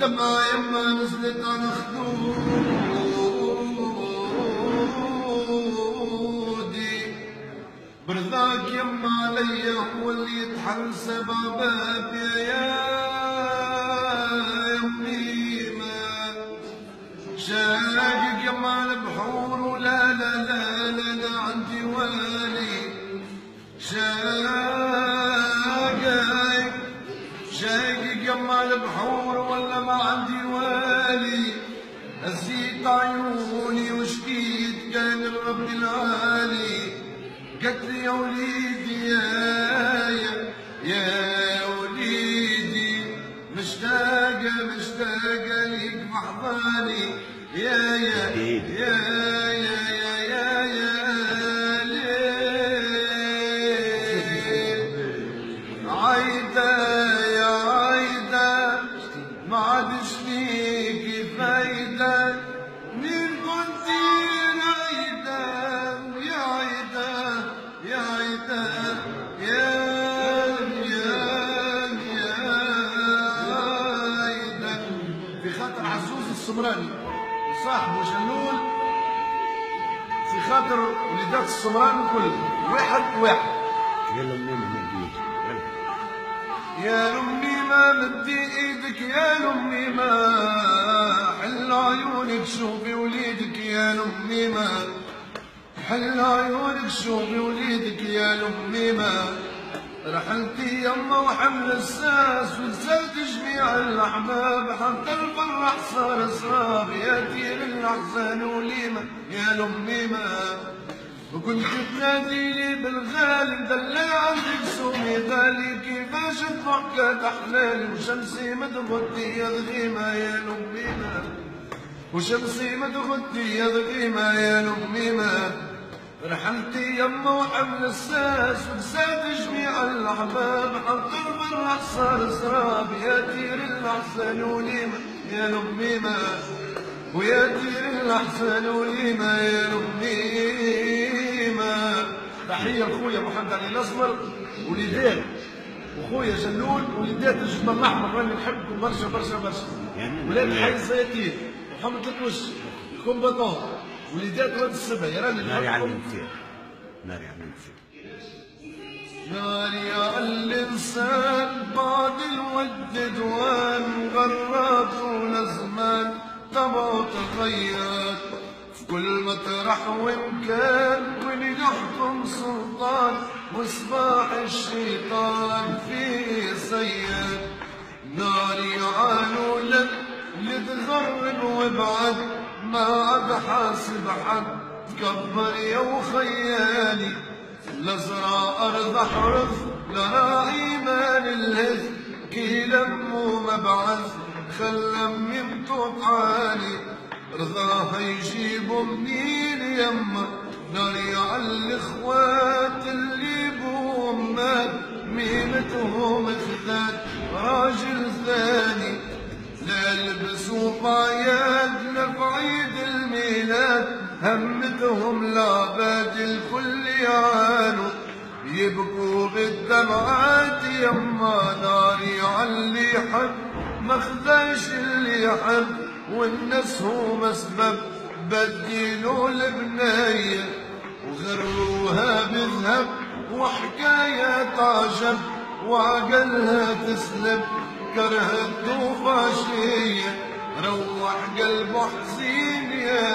والدمعة يما نزلت على خدودي، برضاك يما عليا هو اللي يتحل سبابك يا يميمة، شاقق يما البحور ولا لا لا لا لا عندي والي، شاقق يما البحور ولا ما عندي والي، هزيت عيوني وشكيت كان الرب العالي، قلت لي يا وليدي يا وليدي مشتاقة مشتاقة ليك محضاني يا عايدة يا عايدة ما عادش ليكي فايدة، مين كنتي رايدة يا عايدة يا عايدة يا عايدة. في خاطر عزوز السمراني صاحبه جلول، في خاطر وليدات السمران الكل واحد يا لميمة مدي يا لميمة مدي ايدك يا لميمة، حل عيونك شوفي وليدك يا لميمة، حل عيونك شوفي وليدك يا لميمة، رحلتي يما وحمل الساس ونسيت جميع الاحباب، حتى الفرح صار سراب يا دير الاحزان وليمة يا لميمة، وكنت تناديلي بالغالي مدلع عندك سومي غالي، كيفاش تضحكت احلالي وشمسي مدغدي يا ضغيمة يا لميمة، وشمسي مدغدي يا ضغيمة يا لميمة، رحلتي يما وحمل الساس ونسيت جميع الاحباب، حتى الفرح صار سراب يا دير الاحسن وليمة يا لميمة، ويا دير الاحسن وليمة يا لميمة. تحية لخويا محمد علي الاسمر وليدات وخويا جلول وليدات الجبل الاحمر، راني نحبكم برشا برشا برشا، ولاد حي الزيتين محمد الكوش الكومباتون وليدات واد السبع يا راني ناري على الانفير، ناري على الانفير، ناري على الانسان بعد الود دوان، غرات والازمان طبعه تغير، في كل مطرح ومكان وين يحكم سلطان، وصباح الشيطان فيه سيد، ناري عالو لك اللي تغرب وابعد، ما عاد حاسب حد تكبر يا وخيالي، لا زرع ارض احرث لا راعي مال الهز، كي لموا مبعث خلم يمطط عالي، رضاها يجيبوا منين يما، ناري على الاخوات اللي بوهم مات، ميمتهم خذات راجل ثاني، لا لبسوا بايات لا في عيد الميلاد، همتهم العباد الكل يعانوا، يبكوا بالدمعات يما، ناري عاللي يحب ما خذاش اللي يحب، والناس هو مسبب بدلوا البنية، وغروها بذهب وحكاية عجب، وعقلها تسلب كره الطوفاشية، روح قلبه حزين يا